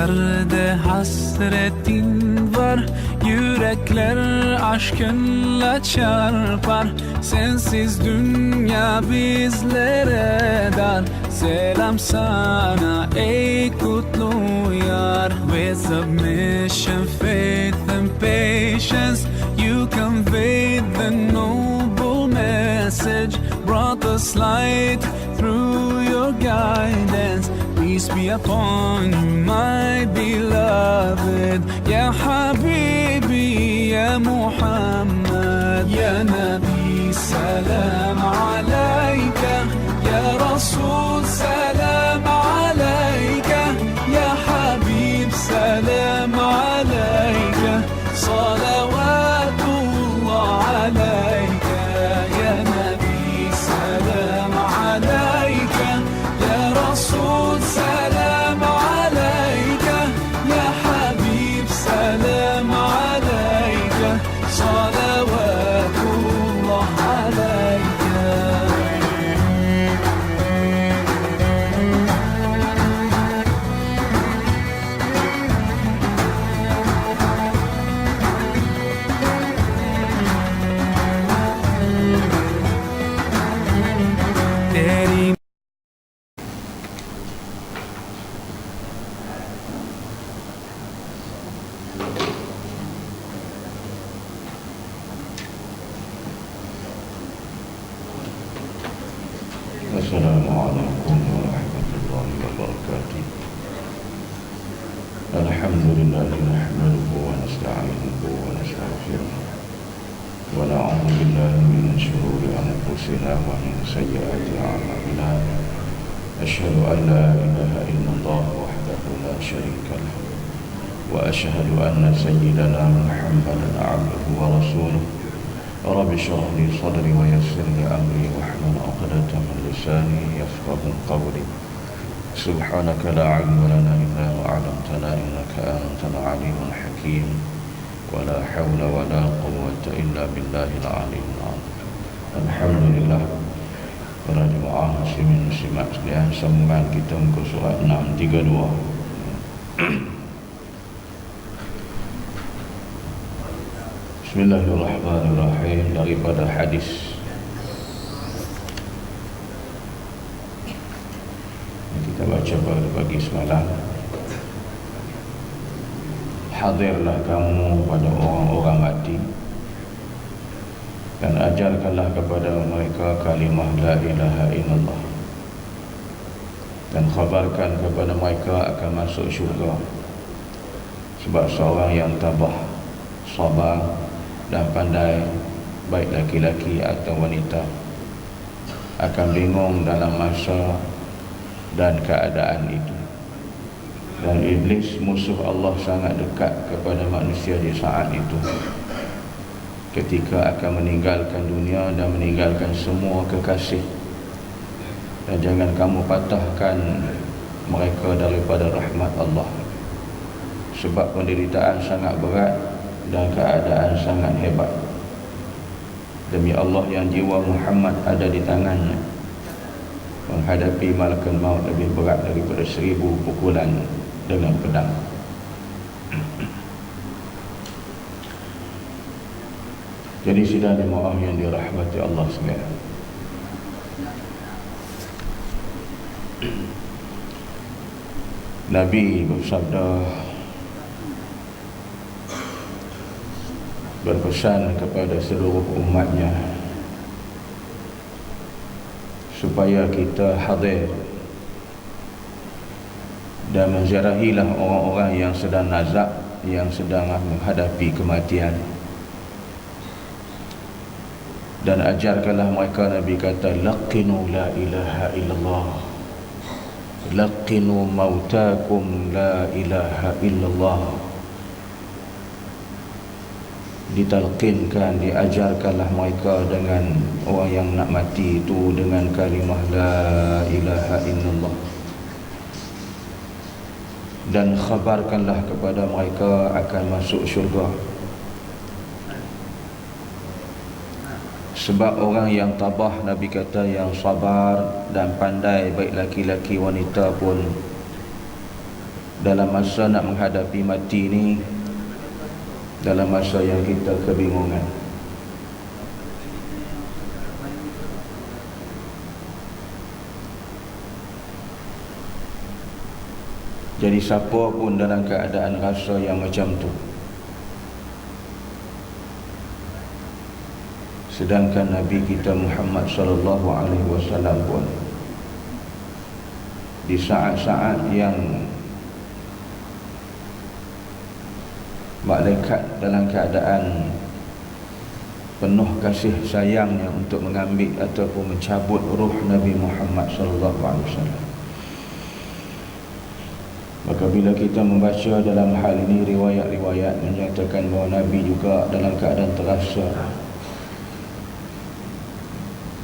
Gözlerde hasretin var, yürekler aşkınla çarpar. Sensiz dünya bizlere dar. Selam sana ey kutlu yar. With submission, faith and patience, you conveyed the noble message, brought us light through your guidance. Peace be upon you, my beloved. Ya Habibi, Ya Muhammad, Ya Nabi, salam alayka. Ya Rasul, salam alayka. Ya Habib, salam alayka. Salawatullah alayka. Ya Nabi, salam alayka. Ya Rasul, salam alayka. Ya Habib, salam alayka. Salawatullah alayka. तेरी Assalamualaikum warahmatullahi wabarakatuh. Alhamdulillahi nahmaduhu wa nasta'inuhu wa nastaghfiruh. Wa na'udzu billahi min shururi anfusina wa min sayyiati a'malina. Asyhadu an la ilaha illallah wahdahu la syarika lah. Wa asyhadu anna sayyidana Muhammadan 'abduhu wa rasuluh. Rabbi shrah li sadri wa yassir li amri wahlul 'uqdatam min lisani yafqahu qawli. Subhanaka la 'ilma lana illa ma 'allamtana innaka antal 'alimul hakim. Wa la hawla wa la quwwata illa billahil 'aliyyil 'azim. Alhamdulillah, para jemaah muslimin muslimat sekalian, sambungan kita muka surat 632. Bismillahirrahmanirrahim. Daripada hadis yang kita baca pada pagi semalam, hadirlah kamu pada orang-orang mati dan ajarkanlah kepada mereka kalimah la ilaha illallah, dan khabarkan kepada mereka akan masuk syurga. Sebab seorang yang tabah, sabar dan pandai, baik laki-laki atau wanita, akan bingung dalam masa dan keadaan itu. Dan iblis, musuh Allah, sangat dekat kepada manusia di saat itu, ketika akan meninggalkan dunia dan meninggalkan semua kekasih. Dan jangan kamu patahkan mereka daripada rahmat Allah, sebab penderitaan sangat berat dan keadaan sangat hebat. Demi Allah yang jiwa Muhammad ada di tangannya, menghadapi malakul maut lebih berat daripada 1000 pukulan dengan pedang. Jadi sidang jemaah yang dirahmati Allah sekalian, Nabi bersabda, berpesan kepada seluruh umatnya supaya kita hadir dan menziarahilah orang-orang yang sedang nazak, yang sedang menghadapi kematian. Dan ajarkanlah mereka, Nabi kata, laqinu la ilaha illallah, laqinu mautakum la ilaha illallah. Ditalqinkan, diajarkanlah mereka dengan orang yang nak mati itu dengan kalimah la ilaha illallah, dan khabarkanlah kepada mereka akan masuk syurga. Sebab orang yang tabah, Nabi kata, yang sabar dan pandai, baik laki-laki wanita pun, dalam masa nak menghadapi mati ni, dalam masa yang kita kebingungan. Jadi siapa pun dalam keadaan rasa yang macam tu, sedangkan Nabi kita Muhammad sallallahu alaihi wasallam pun di saat-saat yang malaikat dalam keadaan penuh kasih sayangnya untuk mengambil ataupun mencabut ruh Nabi Muhammad sallallahu alaihi wasallam, maka bila kita membaca dalam hal ini riwayat-riwayat menyatakan bahawa Nabi juga dalam keadaan terasa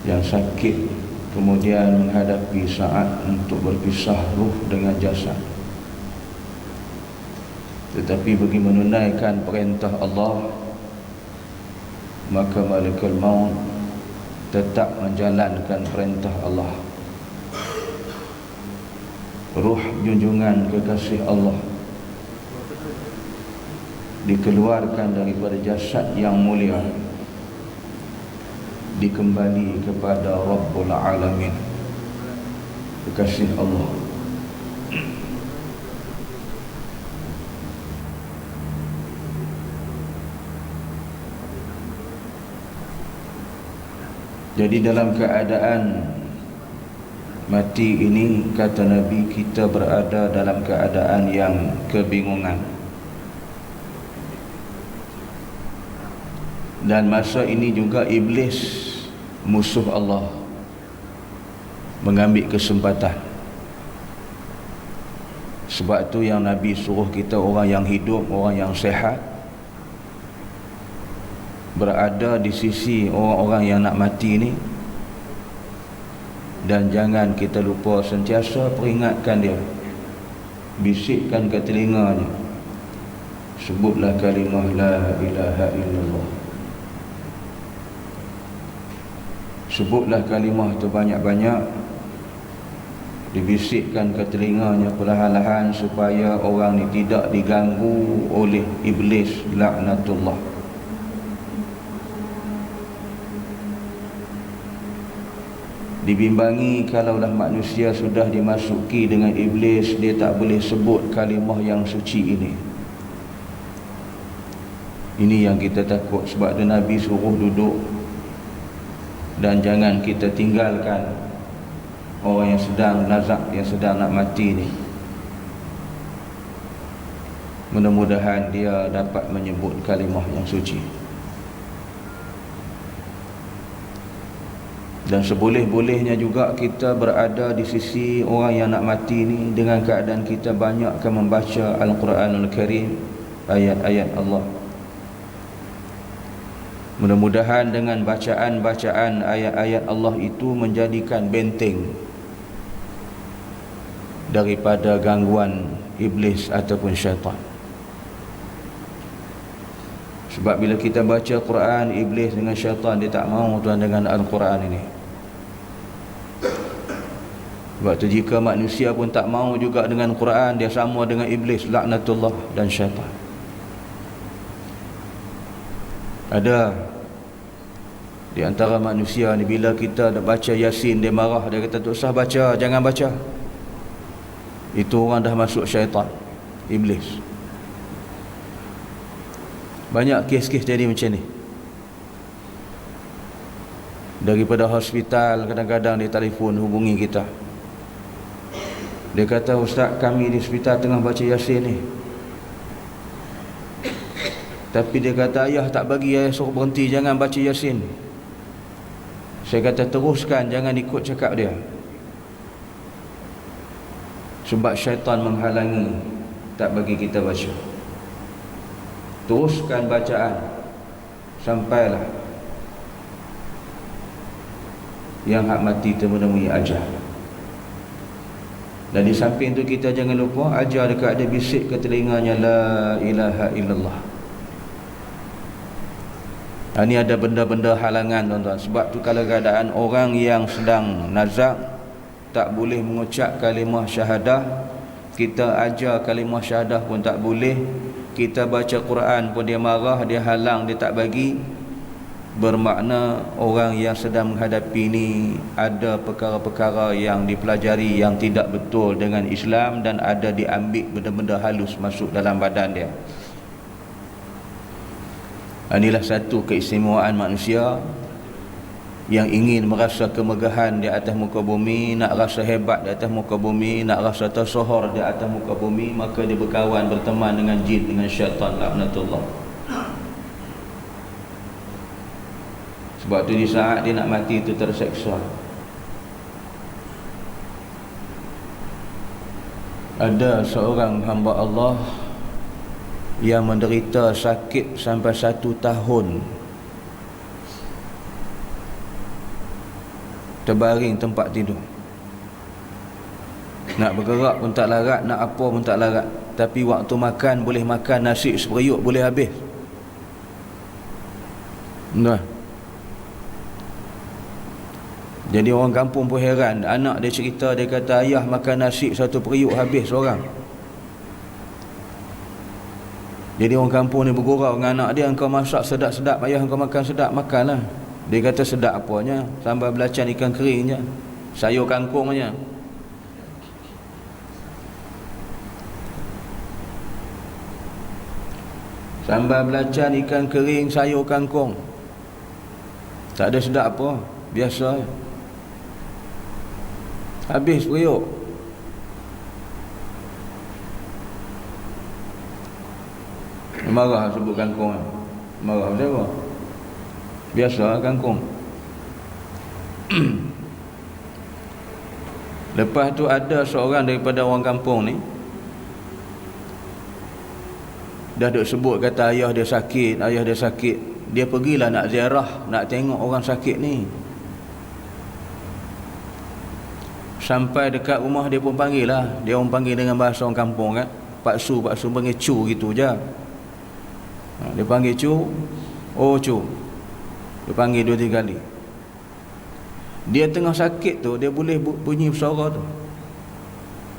yang sakit, kemudian menghadapi saat untuk berpisah ruh dengan jasad. Tetapi bagi menunaikan perintah Allah, maka malaikat maut tetap menjalankan perintah Allah. Ruh junjungan kekasih Allah dikeluarkan daripada jasad yang mulia, dikembali kepada Rabbul Alamin, kekasih Allah. Jadi dalam keadaan mati ini, kata Nabi, kita berada dalam keadaan yang kebingungan. Dan masa ini juga iblis, musuh Allah, mengambil kesempatan. Sebab tu yang Nabi suruh kita, orang yang hidup, orang yang sehat, berada di sisi orang-orang yang nak mati ni, dan jangan kita lupa sentiasa peringatkan dia, bisikkan ke telinganya, sebutlah kalimah la ilaha illallah, sebutlah kalimah tu banyak-banyak, dibisikkan ke telinganya perlahan-lahan supaya orang ni tidak diganggu oleh iblis laknatullah. Dibimbangi kalaulah manusia sudah dimasuki dengan iblis, dia tak boleh sebut kalimah yang suci ini. Ini yang kita takut. Sebab tu Nabi suruh duduk, dan jangan kita tinggalkan orang yang sedang nazak, yang sedang nak mati ni. Mudah-mudahan dia dapat menyebut kalimah yang suci. Dan seboleh-bolehnya juga kita berada di sisi orang yang nak mati ni dengan keadaan kita banyakkan membaca Al-Quranul Karim, ayat-ayat Allah. Mudah-mudahan dengan bacaan-bacaan ayat-ayat Allah itu menjadikan benteng daripada gangguan iblis ataupun syaitan. Sebab bila kita baca Quran, iblis dengan syaitan dia tak mau tuan dengan Al-Quran ini. Sebab tu jika manusia pun tak mau juga dengan Quran, dia sama dengan iblis laknatullah dan syaitan. Ada di antara manusia ni, bila kita dah baca Yasin dia marah, dia kata tak usah baca, jangan baca. Itu orang dah masuk syaitan, iblis. Banyak kes-kes jadi macam ni. Daripada hospital kadang-kadang dia telefon hubungi kita. Dia kata, ustaz, kami di hospital tengah baca Yasin ni, tapi dia kata ayah tak bagi, ayah suruh berhenti, jangan baca Yasin. Saya kata teruskan, jangan ikut cakap dia. Sebab syaitan menghalangi, tak bagi kita baca. Teruskan bacaan sampailah yang hak mati menemui ajal. Dan di samping tu kita jangan lupa ajar dekat dia, bisik ke telinganya la ilaha illallah. Ini ada benda-benda halangan tuan-tuan. Sebab tu kalau keadaan orang yang sedang nazak tak boleh mengucap kalimah syahadah, Kita ajar kalimah syahadah pun tak boleh. Kita baca Quran pun dia marah, dia halang, dia tak bagi. Bermakna orang yang sedang menghadapi ni ada perkara-perkara yang dipelajari yang tidak betul dengan Islam, dan ada diambil benda-benda halus masuk dalam badan dia. Inilah satu keistimewaan manusia yang ingin merasa kemegahan di atas muka bumi, nak rasa hebat di atas muka bumi, nak rasa tersohor di atas muka bumi, maka dia berkawan, berteman dengan jin, dengan syaitan, laknatullah. Sebab tu di saat dia nak mati itu terseksa. Ada seorang hamba Allah yang menderita sakit sampai 1 tahun, terbaring tempat tidur, nak bergerak pun tak larat, nak apa pun tak larat. Tapi waktu makan boleh makan nasi seperiuk boleh habis. Nah, jadi orang kampung pun heran. Anak dia cerita, dia kata ayah makan nasi 1 periuk habis seorang. Jadi orang kampung ni bergurau dengan anak dia, engkau masak sedap-sedap, ayah engkau makan sedap, makanlah. Dia kata sedap apanya, sambal belacan ikan kering je, sayur kangkung je. Sambal belacan ikan kering sayur kangkung, tak ada sedap apa, biasa je. Habis periuk. Marah sebut kangkung. Marah siapa? Biasa kangkung. Lepas tu ada seorang daripada orang kampung ni, dah duk sebut kata ayah dia sakit, ayah dia sakit. Dia pergilah nak ziarah, nak tengok orang sakit ni. Sampai dekat rumah dia pun panggil lah. Dia orang panggil dengan bahasa orang kampung kan, Pak Su panggil cu gitu je. Dia panggil cu. Oh cu. Dia panggil 2-3 kali. Dia tengah sakit tu, dia boleh bunyi suara tu.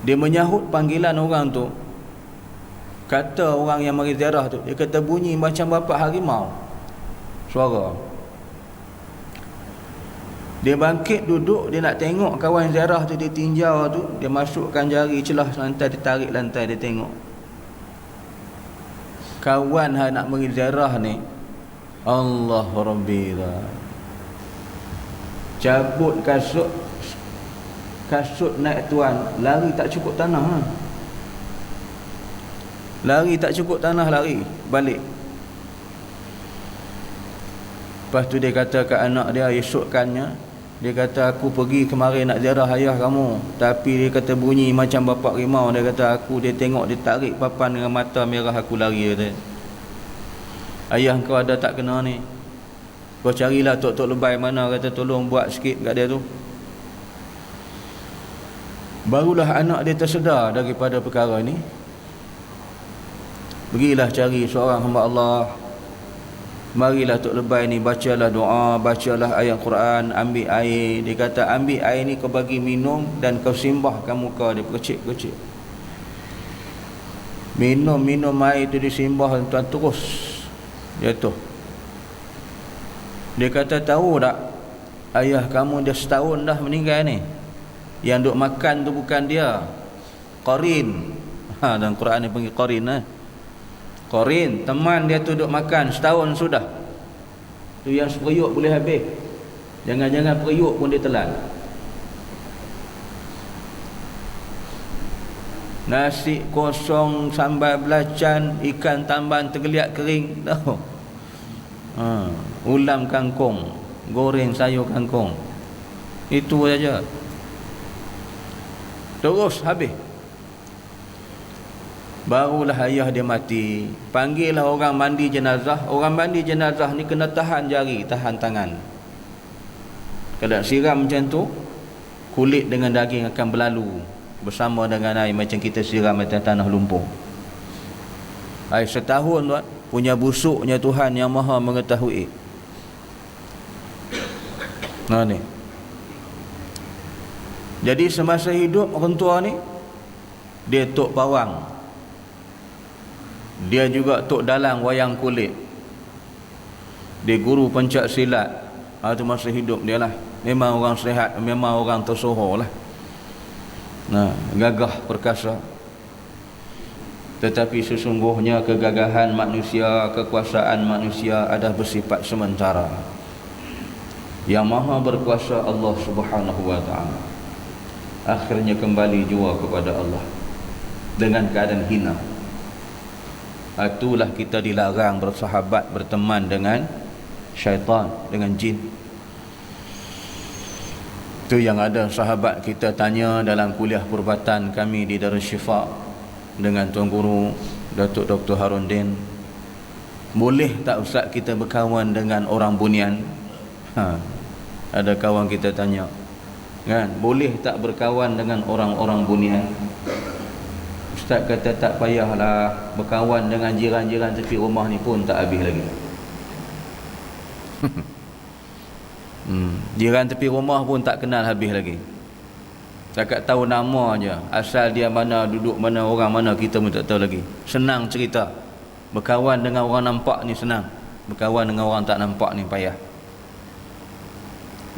Dia menyahut panggilan orang tu. Kata orang yang mari ziarah tu, dia kata bunyi macam bapak harimau suara. Dia bangkit duduk, dia nak tengok kawan ziarah tu, dia tinjau tu, dia masukkan jari celah lantai, dia tarik lantai, dia tengok. Kawan nak mari ziarah ni, Allah Rabbi dah cabut kasut naik tuan, lari tak cukup tanah ha. Lari tak cukup tanah, lari balik. Lepas tu dia kata ke anak dia esokkannya, dia kata aku pergi kemarin nak ziarah ayah kamu, tapi dia kata bunyi macam bapak rimau. Dia kata dia tengok, dia tarik papan dengan mata merah, aku lari. Kata, ayah kau ada tak kena ni? Kau carilah tok-tok lebay mana, kata tolong buat sikit kat dia tu. Barulah anak dia tersedar daripada perkara ni. Pergilah cari seorang hamba Allah. Marilah tok lebay ni, bacalah doa, bacalah ayat Quran, ambil air. Dia kata ambil air ni kau bagi minum dan kau simbahkan muka dia, percik-percik. Minum air tu disimbah, tuan terus jatuh. Dia kata tahu tak, ayah kamu dah setahun dah meninggal ni. Yang duk makan tu bukan dia, qarin. Dalam Quran ni panggil qarin qarin, teman dia tu duk makan setahun sudah. Tu yang seperiuk boleh habis. Jangan-jangan periuk pun dia telan. Nasi kosong, sambal belacan, ikan tamban tergeliat kering. Tahu? Ulam kangkung, goreng sayur kangkung. Itu saja. Terus habis. Barulah ayah dia mati. Panggillah orang mandi jenazah. Orang mandi jenazah ni kena tahan jari, tahan tangan. Kalau siram macam tu, kulit dengan daging akan berlalu bersama dengan air, macam kita siram atas tanah lumpur. Air setahun tuan, punya busuknya Tuhan yang Maha mengetahui. Ni. Jadi semasa hidup orang tua ni, dia tok pawang, dia juga tok dalang wayang kulit, dia guru pencak silat. Itu masa hidup dia lah. Memang orang sihat, memang orang tersohor lah. Gagah perkasa. Tetapi sesungguhnya kegagahan manusia, kekuasaan manusia adalah bersifat sementara. Yang maha berkuasa Allah Subhanahu wa ta'ala akhirnya kembali jua kepada Allah dengan keadaan hina. Itulah kita dilarang bersahabat, berteman dengan syaitan, dengan jin. Itu yang ada sahabat kita tanya dalam kuliah perubatan kami di Darul Syifa dengan Tuan Guru Datuk Dr. Harun Din, boleh tak Ustaz kita berkawan dengan orang bunian? Ada kawan kita tanya, kan, boleh tak berkawan dengan orang-orang bunian? Ustaz kata tak payahlah, berkawan dengan jiran-jiran tepi rumah ni pun tak habis lagi. Jiran tepi rumah pun tak kenal habis lagi. Takat tahu nama je, asal dia mana, duduk mana, orang mana, kita pun tak tahu lagi. Senang cerita. Berkawan dengan orang nampak ni senang, berkawan dengan orang tak nampak ni payah.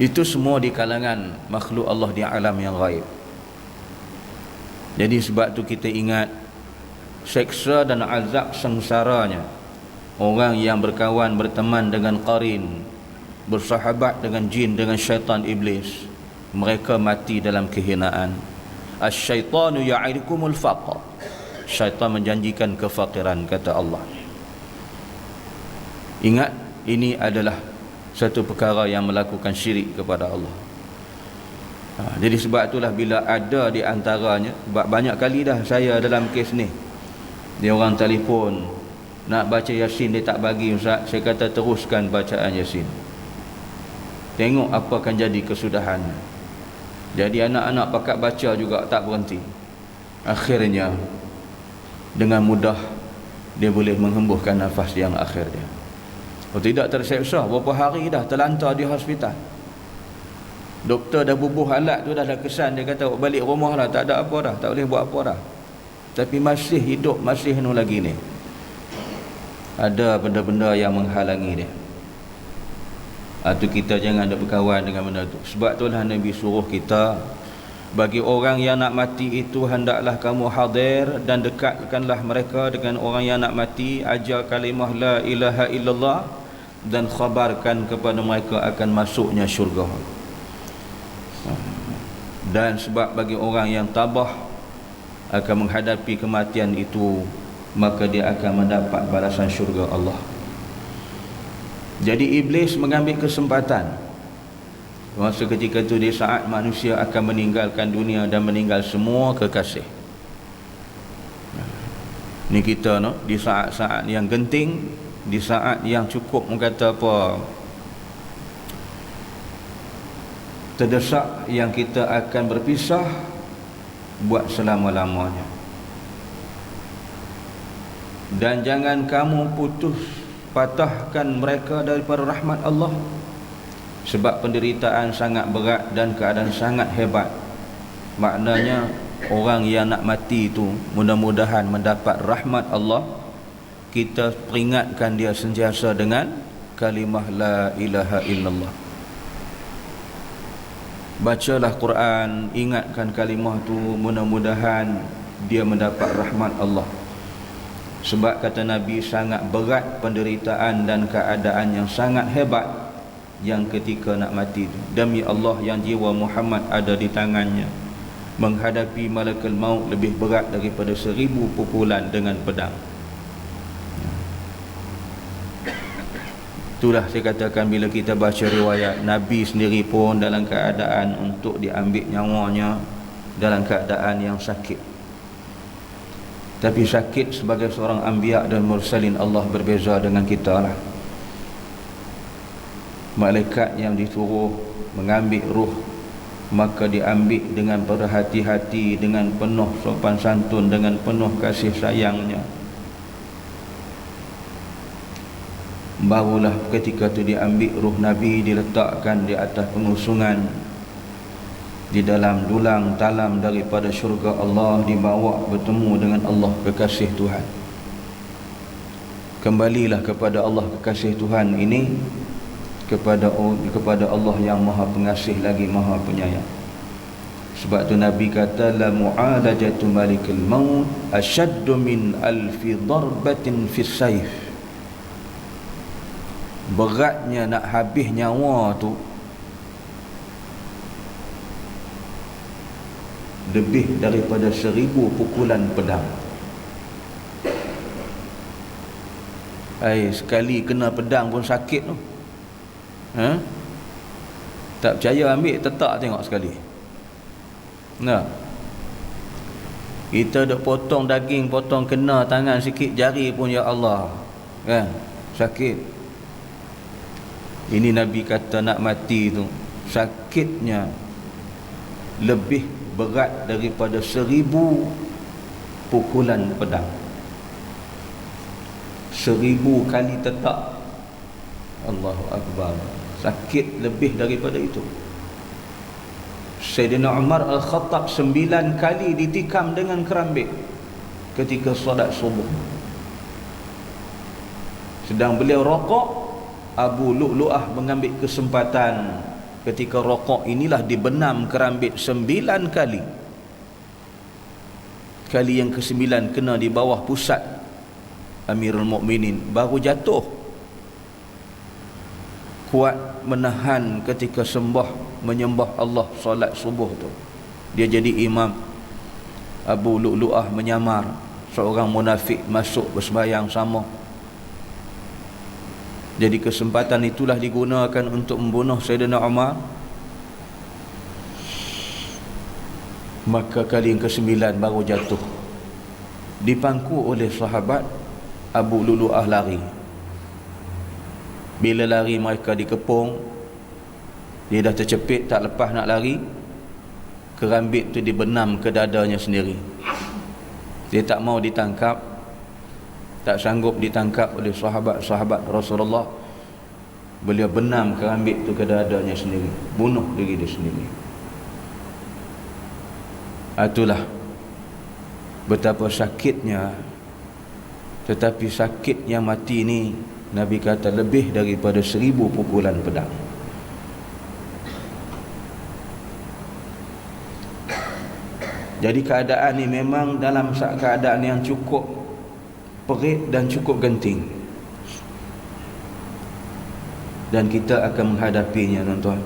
Itu semua di kalangan makhluk Allah di alam yang gaib. Jadi sebab tu kita ingat seksa dan azab sengsaranya orang yang berkawan, berteman dengan qarin, bersahabat dengan jin, dengan syaitan iblis. Mereka mati dalam kehinaan. Asy-syaitanu ya'idukumul faqr. Syaitan menjanjikan kefakiran, kata Allah. Ingat, ini adalah satu perkara yang melakukan syirik kepada Allah. Jadi sebab itulah bila ada di antaranya, banyak kali dah saya dalam kes ni, dia orang telefon nak baca Yasin, dia tak bagi Ustaz. Saya kata teruskan bacaan Yasin, tengok apa akan jadi kesudahannya. Jadi anak-anak pakat baca juga tak berhenti. Akhirnya dengan mudah dia boleh menghembuskan nafas yang akhir dia. Kalau tidak terseksa, berapa hari dah terlantar di hospital. Doktor dah bubuh alat tu, dah kesan, dia kata balik rumah lah, tak ada apa dah, tak boleh buat apa dah. Tapi masih hidup, masih nu lagi ni. Ada benda-benda yang menghalangi dia. Itu kita jangan ada berkawan dengan benda tu. Sebab itulah Nabi suruh kita, bagi orang yang nak mati itu hendaklah kamu hadir dan dekatkanlah mereka dengan orang yang nak mati, ajar kalimah la ilaha illallah dan khabarkan kepada mereka akan masuknya syurga. Dan sebab bagi orang yang tabah akan menghadapi kematian itu, maka dia akan mendapat balasan syurga Allah. Jadi iblis mengambil kesempatan masa ketika itu, di saat manusia akan meninggalkan dunia dan meninggal semua kekasih. Ni kita no, di saat-saat yang genting, di saat yang cukup kata apa, terdesak, yang kita akan berpisah buat selama-lamanya. Dan jangan kamu patahkan mereka daripada rahmat Allah, sebab penderitaan sangat berat dan keadaan sangat hebat. Maknanya orang yang nak mati itu mudah-mudahan mendapat rahmat Allah. Kita peringatkan dia sentiasa dengan kalimah la ilaha illallah. Bacalah Quran, ingatkan kalimah tu, mudah-mudahan dia mendapat rahmat Allah. Sebab kata Nabi, sangat berat penderitaan dan keadaan yang sangat hebat yang ketika nak mati itu. Demi Allah yang jiwa Muhammad ada di tangannya, menghadapi malakul maut lebih berat daripada 1000 pukulan dengan pedang. Itulah saya katakan, bila kita baca riwayat, Nabi sendiri pun dalam keadaan untuk diambil nyawanya dalam keadaan yang sakit. Tapi sakit sebagai seorang anbiya dan mursalin, Allah berbeza dengan kita lah. Malaikat yang disuruh mengambil ruh, maka diambil dengan berhati-hati, dengan penuh sopan santun, dengan penuh kasih sayangnya. Barulah ketika itu diambil ruh Nabi, diletakkan di atas pengusungan, di dalam dulang talam daripada syurga Allah, dibawa bertemu dengan Allah kekasih Tuhan. Kembalilah kepada Allah kekasih Tuhan ini, kepada Allah yang maha pengasih lagi maha penyayang. Sebab tu Nabi kata, la mu'alajatu malikil maut asyaddu min alfi darbatin fis sayf. Beratnya nak habis nyawa tu lebih daripada 1000 pukulan pedang. Sekali kena pedang pun sakit tu. Tak percaya ambil tetak tengok sekali. Nah, kita duk potong daging, potong kena tangan sikit jari pun ya Allah, kan, sakit. Ini Nabi kata nak mati tu sakitnya lebih berat daripada 1000 pukulan pedang, 1000 kali tetak. Allahu Akbar. Sakit lebih daripada itu. Sayyidina Umar Al-Khattab 9 kali ditikam dengan kerambit ketika solat subuh. Sedang beliau rokok, Abu Lu'lu'ah mengambil kesempatan ketika rokok inilah dibenam kerambit 9 kali. Kali yang ke-9 kena di bawah pusat Amirul Mukminin, baru jatuh. Kuat menahan ketika menyembah Allah solat subuh tu. Dia jadi imam. Abu Lu'lu'ah menyamar seorang munafik masuk bersembahyang sama. Jadi kesempatan itulah digunakan untuk membunuh Sayyidina Umar. Maka kali yang ke-9 baru jatuh. Dipangku oleh sahabat, Abu Lu'lu'ah lari. Bila lari mereka dikepung, dia dah tercepit tak lepas nak lari, kerambit tu dibenam ke dadanya sendiri. Dia tak mau ditangkap, tak sanggup ditangkap oleh sahabat-sahabat Rasulullah. Beliau benam kerambit tu ke dadanya sendiri, bunuh diri dia sendiri. Itulah betapa sakitnya. Tetapi sakit yang mati ni Nabi kata lebih daripada 1000 pukulan pedang. Jadi keadaan ni memang dalam keadaan yang cukup perit dan cukup genting. Dan kita akan menghadapinya, tuan-tuan.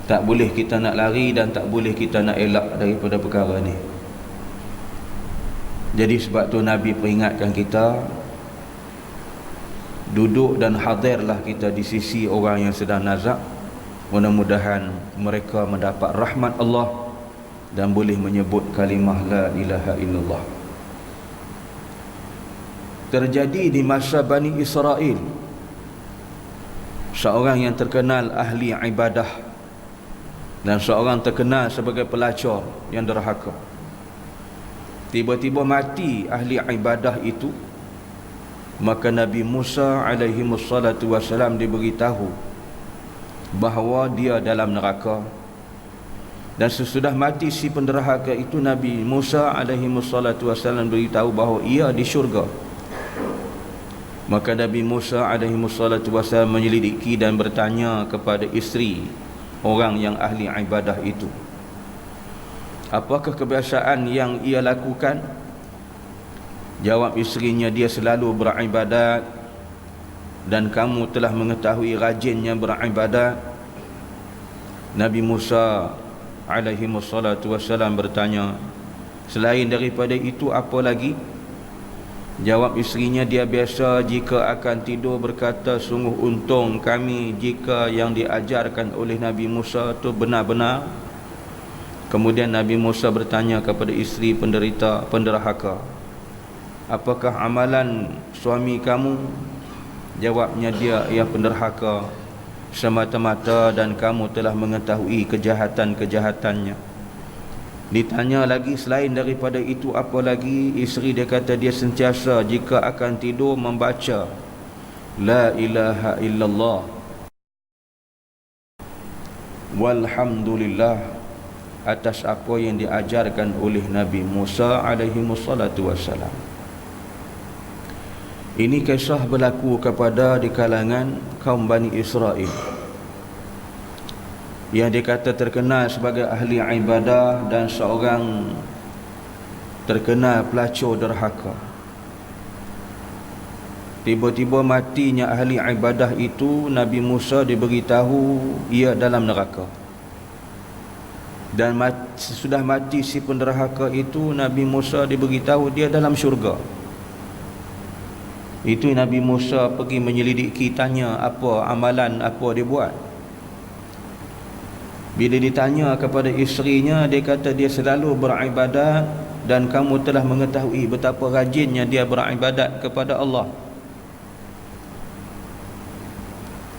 Tak boleh kita nak lari dan tak boleh kita nak elak daripada perkara ni. Jadi sebab tu Nabi peringatkan kita, duduk dan hadirlah kita di sisi orang yang sedang nazak. Mudah-mudahan mereka mendapat rahmat Allah dan boleh menyebut kalimah la ilaha illallah. Terjadi di masa Bani Israel, seorang yang terkenal ahli ibadah dan seorang terkenal sebagai pelacur yang derhaka. Tiba-tiba mati ahli ibadah itu. Maka Nabi Musa alaihi wassalatu wassalam diberitahu bahawa dia dalam neraka. Dan sesudah mati si penderhaka itu, Nabi Musa alaihi wassalatu wassalam beritahu bahawa ia di syurga. Maka Nabi Musa alaihi wassalatu wassalam menyelidiki dan bertanya kepada isteri orang yang ahli ibadah itu, apakah kebiasaan yang ia lakukan? Jawab isterinya, dia selalu beribadat dan kamu telah mengetahui rajinnya beribadat. Nabi Musa alaihi wassalatu wassalam bertanya, selain daripada itu apa lagi? Jawab isterinya, dia biasa jika akan tidur berkata, sungguh untung kami jika yang diajarkan oleh Nabi Musa itu benar-benar. Kemudian Nabi Musa bertanya kepada isteri penderhaka, apakah amalan suami kamu? Jawabnya dia, ia penderhaka semata-mata dan kamu telah mengetahui kejahatan-kejahatannya. Ditanya lagi, selain daripada itu apa lagi? Isteri dia kata, dia sentiasa jika akan tidur membaca la ilaha illallah walhamdulillah atas apa yang diajarkan oleh Nabi Musa alaihi wassalatu wassalam. Ini kisah berlaku kepada di kalangan kaum Bani Israel yang dikata terkenal sebagai ahli ibadah dan seorang terkenal pelacur derhaka. Tiba-tiba matinya ahli ibadah itu, Nabi Musa diberitahu ia dalam neraka. Dan sesudah mati si penderhaka itu, Nabi Musa diberitahu dia dalam syurga. Itu Nabi Musa pergi menyelidiki, tanya apa amalan apa dia buat. Bila ditanya kepada isterinya, dia kata dia selalu beribadat dan kamu telah mengetahui betapa rajinnya dia beribadat kepada Allah.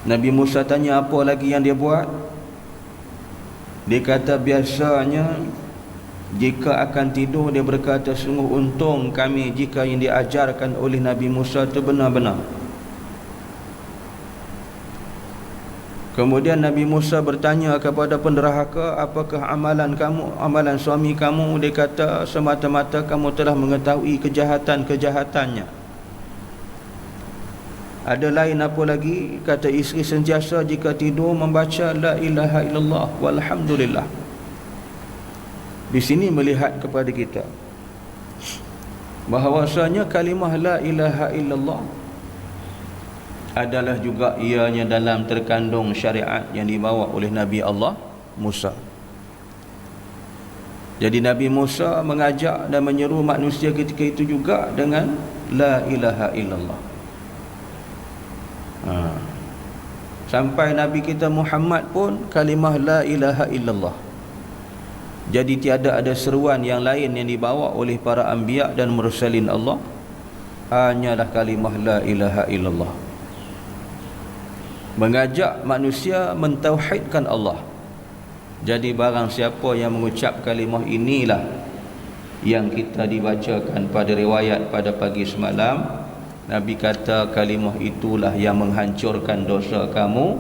Nabi Musa tanya apa lagi yang dia buat. Dia kata biasanya jika akan tidur dia berkata, sungguh untung kami jika yang diajarkan oleh Nabi Musa itu benar-benar. Kemudian Nabi Musa bertanya kepada penderhaka, apakah amalan kamu, amalan suami kamu? Dia kata semata-mata kamu telah mengetahui kejahatan-kejahatannya. Ada lain apa lagi? Kata isteri sentiasa jika tidur membaca la ilaha illallah walhamdulillah. Di sini melihat kepada kita bahawasanya kalimah la ilaha illallah adalah juga ianya dalam terkandung syariat yang dibawa oleh Nabi Allah Musa. Jadi Nabi Musa mengajak dan menyeru manusia ketika itu juga dengan la ilaha illallah. Sampai Nabi kita Muhammad pun kalimah la ilaha illallah. Jadi tiada ada seruan yang lain yang dibawa oleh para anbiya dan mursalin Allah, hanyalah kalimah la ilaha illallah. Mengajak manusia mentauhidkan Allah. Jadi barang siapa yang mengucap kalimah inilah yang kita dibacakan pada riwayat pada pagi semalam, Nabi kata kalimah itulah yang menghancurkan dosa kamu,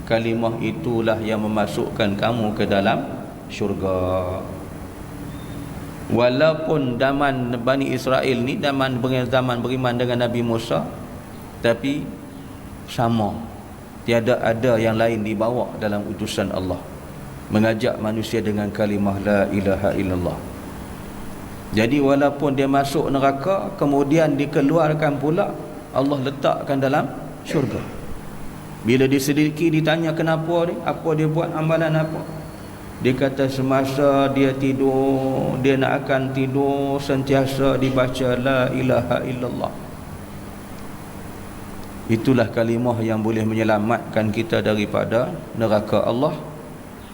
kalimah itulah yang memasukkan kamu ke dalam syurga. Walaupun zaman Bani Israel ni zaman beriman dengan Nabi Musa, tapi sama, tiada ada yang lain dibawa dalam utusan Allah, mengajak manusia dengan kalimah la ilaha illallah. Jadi walaupun dia masuk neraka, kemudian dikeluarkan pula, Allah letakkan dalam syurga. Bila diselidiki, ditanya kenapa dia, apa dia buat, amalan apa, dia kata semasa dia tidur, dia nak akan tidur, sentiasa dibaca la ilaha illallah. Itulah kalimah yang boleh menyelamatkan kita daripada neraka Allah,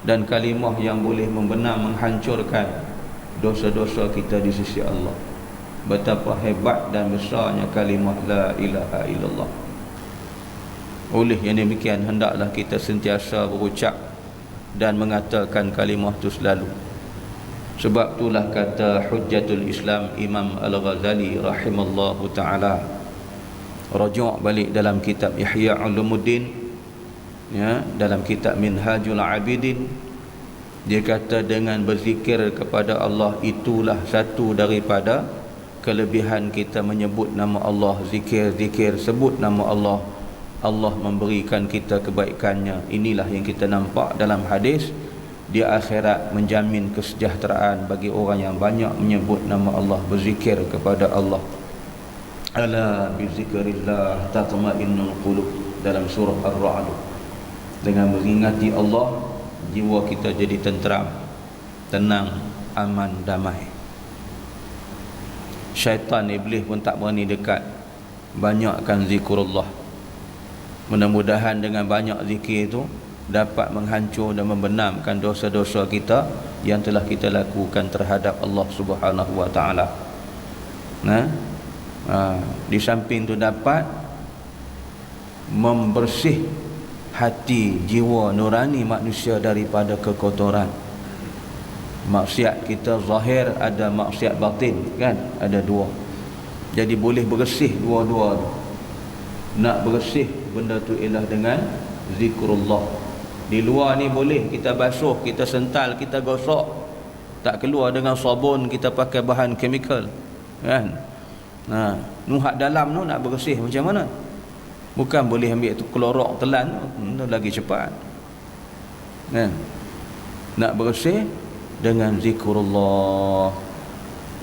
dan kalimah yang boleh membenar menghancurkan dosa-dosa kita di sisi Allah. Betapa hebat dan besarnya kalimah la ilaha illallah. Oleh yang demikian, hendaklah kita sentiasa berucap dan mengatakan kalimah itu selalu. Sebab itulah kata Hujjatul Islam Imam Al-Ghazali rahimallahu ta'ala, rujuk balik dalam kitab Ihya Ulumuddin, ya, dalam kitab Minhajul Abidin, dia kata dengan berzikir kepada Allah itulah satu daripada kelebihan kita menyebut nama Allah. Zikir sebut nama Allah, Allah memberikan kita kebaikannya. Inilah yang kita nampak dalam hadis, di akhirat menjamin kesejahteraan bagi orang yang banyak menyebut nama Allah, berzikir kepada Allah. Ala bizikrillah tatma'innul qulub, dalam surah Ar-Ra'd. Dengan mengingati Allah, jiwa kita jadi tenteram, tenang, aman, damai. Syaitan, iblis pun tak berani dekat. Banyakkan zikrullah. Mudah-mudahan dengan banyak zikir itu dapat menghancur dan membenamkan dosa-dosa kita yang telah kita lakukan terhadap Allah Subhanahu wa taala. Di samping itu dapat membersih hati, jiwa nurani manusia daripada kekotoran. Maksiat kita zahir, ada maksiat batin, kan? Ada dua. Jadi boleh bersih dua-dua tu. Nak bersih benda tu ialah dengan zikrullah. Di luar ni boleh kita basuh, kita sental, kita gosok, tak keluar dengan sabun, kita pakai bahan chemical, kan? Nuhak dalam tu nak bersih macam mana? Bukan boleh ambil tu klorok telan tu lagi cepat, kan? Nak bersih dengan zikrullah.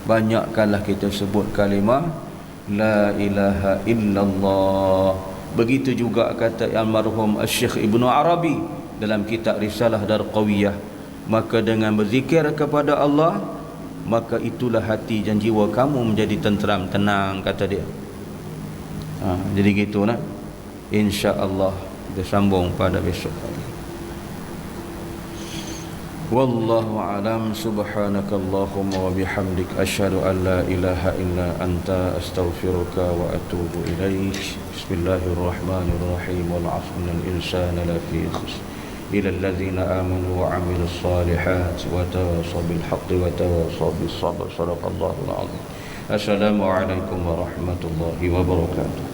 Banyakkanlah kita sebut kalimah la ilaha illallah. Begitu juga kata almarhum Syekh Ibnu Arabi dalam kitab Risalah Darqawiyah. Maka dengan berzikir kepada Allah, maka itulah hati dan jiwa kamu menjadi tenteram, tenang, kata dia. Jadi gitu nak. InsyaAllah kita sambung pada besok. Wallahu alam. Subhanakallahumma wa bihamdik asyhadu an la ilaha illa anta astaghfiruka wa atubu ilaik. Bismillahirrahmanirrahim. Wal 'asri innal insana lafi khusr illa alladzina amanu wa 'amilus salihati wa tawassaw bil haqqi wa tawassaw bis sabr. Shadaqallahul 'azim. Assalamu alaikum warahmatullahi wabarakatuh.